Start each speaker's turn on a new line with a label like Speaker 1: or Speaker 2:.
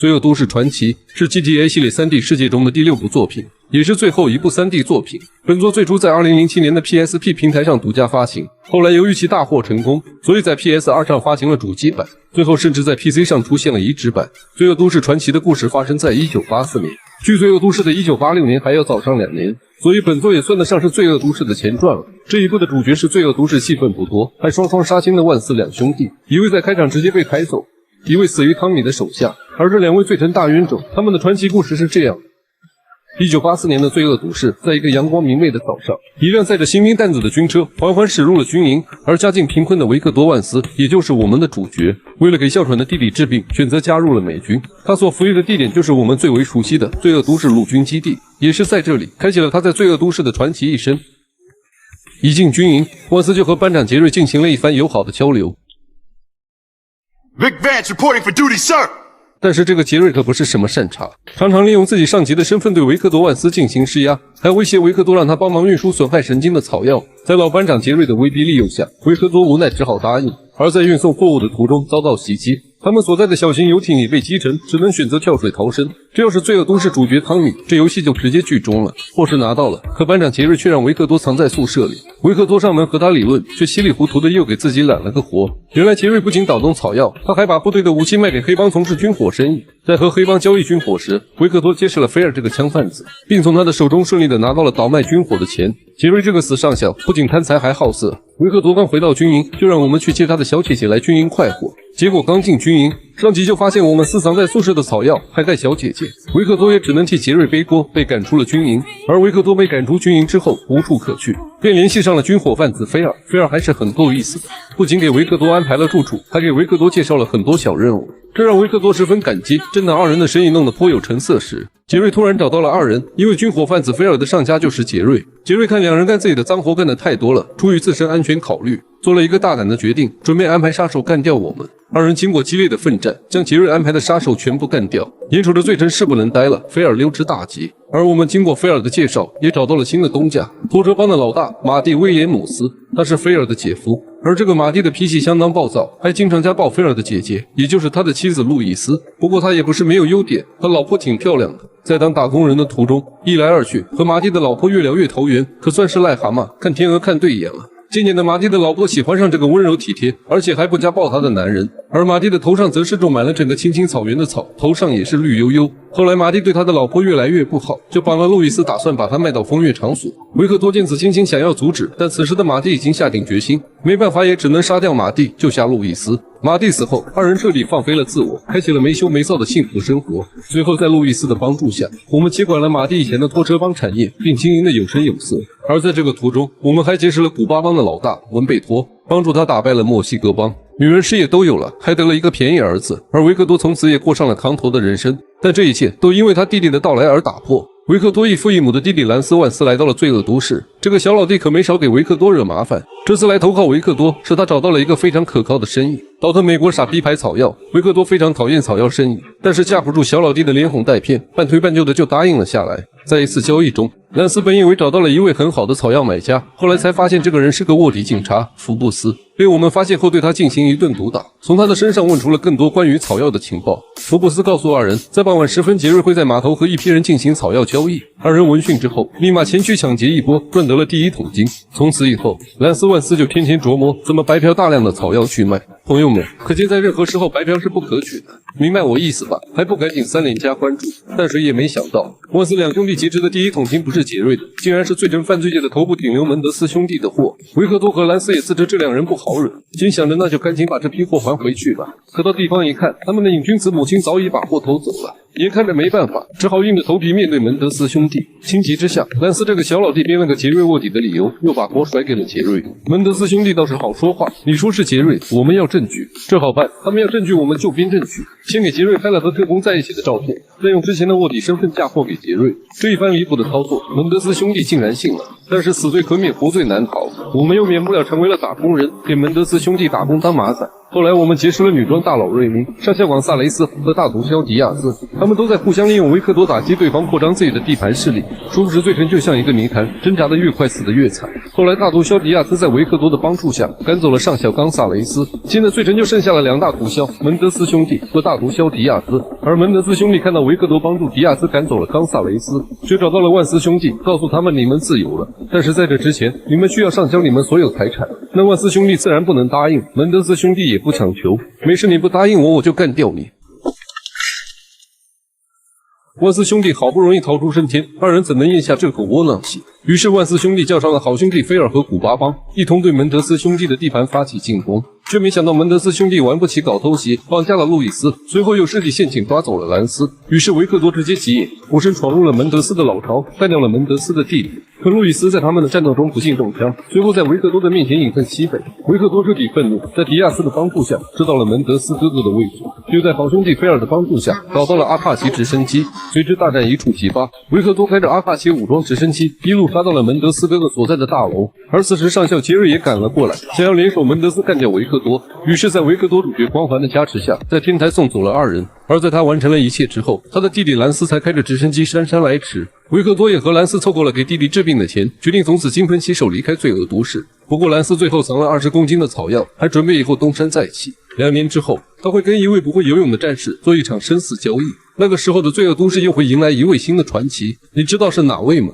Speaker 1: 罪恶都市传奇》是 GTA 系列 3D 世界中的第6部作品，也是最后一部 3D 作品。本作最初在2007年的 PSP 平台上独家发行，后来由于其大获成功，所以在 PS2 上发行了主机版，最后甚至在 PC 上出现了移植版。罪恶都市传奇的故事发生在1984年，距罪恶都市的1986年还要早上2年，所以本作也算得上是罪恶都市的前传了。这一部的主角是罪恶都市戏份不多，还双双杀青的万斯两兄弟，一位在开场直接被抬走，一位死于汤米的手下，而这2位罪臣大冤种，他们的传奇故事是这样：1984年的罪恶都市，在一个阳光明媚的早上，一辆载着新兵担子的军车缓缓驶入了军营，而家境贫困的维克多·万斯，也就是我们的主角，为了给哮喘的弟弟治病，选择加入了美军。他所服役的地点就是我们最为熟悉的罪恶都市陆军基地，也是在这里开启了他在罪恶都市的传奇一生。一进军营，万斯就和班长杰瑞进行了一番友好的交流。
Speaker 2: Vic Vance reporting for duty, sir.
Speaker 1: 但是这个杰瑞可不是什么善茬，常常利用自己上级的身份对维克多·万斯进行施压，还威胁维克多让他帮忙运输损害神经的草药。在老班长杰瑞的威逼利诱下，维克多无奈只好答应。而在运送货物的途中遭到袭击，他们所在的小型游艇也被击沉，只能选择跳水逃生。这要是罪恶都市主角汤米，这游戏就直接剧终了。货是拿到了，可班长杰瑞却让维克多藏在宿舍里。维克多上门和他理论，却稀里糊涂的又给自己揽了个活。原来杰瑞不仅倒动草药，他还把部队的武器卖给黑帮从事军火生意。在和黑帮交易军火时，维克多结识了菲尔这个枪贩子，并从他的手中顺利的拿到了倒卖军火的钱。杰瑞这个死上校不仅贪财还好色，维克多刚回到军营，就让我们去接他的小姐姐来军营快活。结果刚进军营，上级就发现我们私藏在宿舍的草药还带小姐姐，维克多也只能替杰瑞背锅，被赶出了军营。而维克多被赶出军营之后无处可去，便联系上了军火贩子菲尔。菲尔还是很够意思的，不仅给维克多安排了住处，还给维克多介绍了很多小任务，这让维克多十分感激。正当2人的生意弄得颇有成色时，杰瑞突然找到了2人，因为军火贩子菲尔的上家就是杰瑞。杰瑞看2人干自己的脏活干得太多了，出于自身安全考虑，做了一个大胆的决定，准备安排杀手干掉我们。2人经过激烈的奋战，将杰瑞安排的杀手全部干掉。眼瞅着罪臣势不能待了，菲尔溜之大吉。而我们经过菲尔的介绍，也找到了新的东家，拖车帮的老大马蒂·威廉姆斯，他是菲尔的姐夫。而这个马蒂的脾气相当暴躁，还经常家暴菲尔的姐姐，也就是他的妻子路易斯。不过他也不是没有优点，他老婆挺漂亮的。在当打工人的途中，一来二去，和马蒂的老婆越聊越投缘，可算是癞蛤蟆看天鹅看对眼了。渐渐的，马蒂的老婆喜欢上这个温柔体贴，而且还不家暴她的男人。而马蒂的头上则是种满了整个青青草原的草，头上也是绿油油。后来马蒂对他的老婆越来越不好，就绑了路易斯，打算把她卖到风月场所。维克多见此情形想要阻止，但此时的马蒂已经下定决心，没办法也只能杀掉马蒂，救下路易斯。马蒂死后，2人彻底放飞了自我，开启了没羞没臊的幸福生活。最后在路易斯的帮助下，我们接管了马蒂以前的拖车帮产业，并经营得有声有色。而在这个途中，我们还结识了古巴帮的老大文贝托，帮助他打败了墨西哥帮。女人事业都有了，还得了一个便宜儿子，而维克多从此也过上了扛头的人生。但这一切都因为他弟弟的到来而打破。维克多异父异母的弟弟兰斯·万斯来到了罪恶都市，这个小老弟可没少给维克多惹麻烦。这次来投靠维克多，是他找到了一个非常可靠的生意，倒腾美国傻逼牌草药。维克多非常讨厌草药生意，但是架不住小老弟的连哄带骗，半推半就的就答应了下来。在一次交易中，兰斯本以为找到了一位很好的草药买家，后来才发现这个人是个卧底警察福布斯。被我们发现后，对他进行一顿毒打，从他的身上问出了更多关于草药的情报。福布斯告诉2人，在傍晚时分，杰瑞会在码头和一批人进行草药交易。2人闻讯之后，立马前去抢劫一波，赚得了第1桶金。从此以后，兰斯·万斯就天天琢磨怎么白嫖大量的草药去卖。朋友们，可见在任何时候白嫖是不可取的，明白我意思吧？还不赶紧3连加关注！但谁也没想到，万斯两兄弟劫持的第1桶金不是杰瑞的，竟然是罪臣犯罪界的头部顶流门德斯兄弟的货。维克多和兰斯也自知这2人不好惹，心想着那就赶紧把这批货还回去吧。可到地方一看，他们的瘾君子母亲早已把货偷走了。眼看着没办法，只好硬着头皮面对门德斯兄弟。情急之下，兰斯这个小老弟编了个杰瑞卧底的理由，又把锅甩给了杰瑞。门德斯兄弟倒是好说话，你说是杰瑞，我们要证据。这好办，他们要证据我们就编证据。先给杰瑞拍了和特工在一起的照片，再用之前的卧底身份嫁祸给杰瑞。这一番离谱的操作，门德斯兄弟竟然信了。但是死罪可免，活罪难逃，我们又免不了成为了打工人，给门德斯兄弟打工当马仔。后来我们结识了女装大佬瑞明、上校广萨雷斯和大毒枭迪亚斯，他们都在互相利用维克多打击对方，扩张自己的地盘势力。殊不知罪臣就像一个泥潭，挣扎得越快，死得越惨。后来大毒枭迪亚斯在维克多的帮助下赶走了上校冈萨雷斯，现在罪臣就剩下了2大毒枭门德斯兄弟和大毒枭迪亚斯。而门德斯兄弟看到维克多帮助迪亚斯赶走了冈萨雷斯，就找到了万斯兄弟，告诉他们你们自由了，但是在这之前你们需要上交你们所有财产。那万斯兄弟自然不能答应，门德斯兄弟也不强求，没事你不答应我，我就干掉你。万斯兄弟好不容易逃出升天，二人怎能咽下这口窝囊气？于是万斯兄弟叫上了好兄弟菲尔和古巴邦，一同对门德斯兄弟的地盘发起进攻。却没想到门德斯兄弟玩不起搞偷袭，绑架了路易斯，随后又设计陷阱抓走了兰斯。于是维克多直接急眼，俯身闯入了门德斯的老巢，干掉了门德斯的弟弟。可路易斯在他们的战斗中不幸中枪，随后在维克多的面前饮恨西北。维克多彻底愤怒，在迪亚斯的帮助下知道了门德斯哥哥的位置，就在好兄弟菲尔的帮助下找到了阿帕奇直升机。随之大战一触即发，维克多开着阿帕奇武装直升机一路杀到了门德斯哥哥所在的大楼。而此时上校杰瑞也赶了过来，想要联手门德斯干掉维克多。于是在维克多主角光环的加持下，在天台送走了2人。而在他完成了一切之后，他的弟弟兰斯才开着直升机姗姗来迟。维克多也和兰斯凑够了给弟弟治病的钱，决定从此金盆洗手，离开罪恶都市。不过兰斯最后藏了20公斤的草药，还准备以后东山再起。2年之后，他会跟一位不会游泳的战士做一场生死交易。那个时候的罪恶都市又会迎来一位新的传奇，你知道是哪位吗？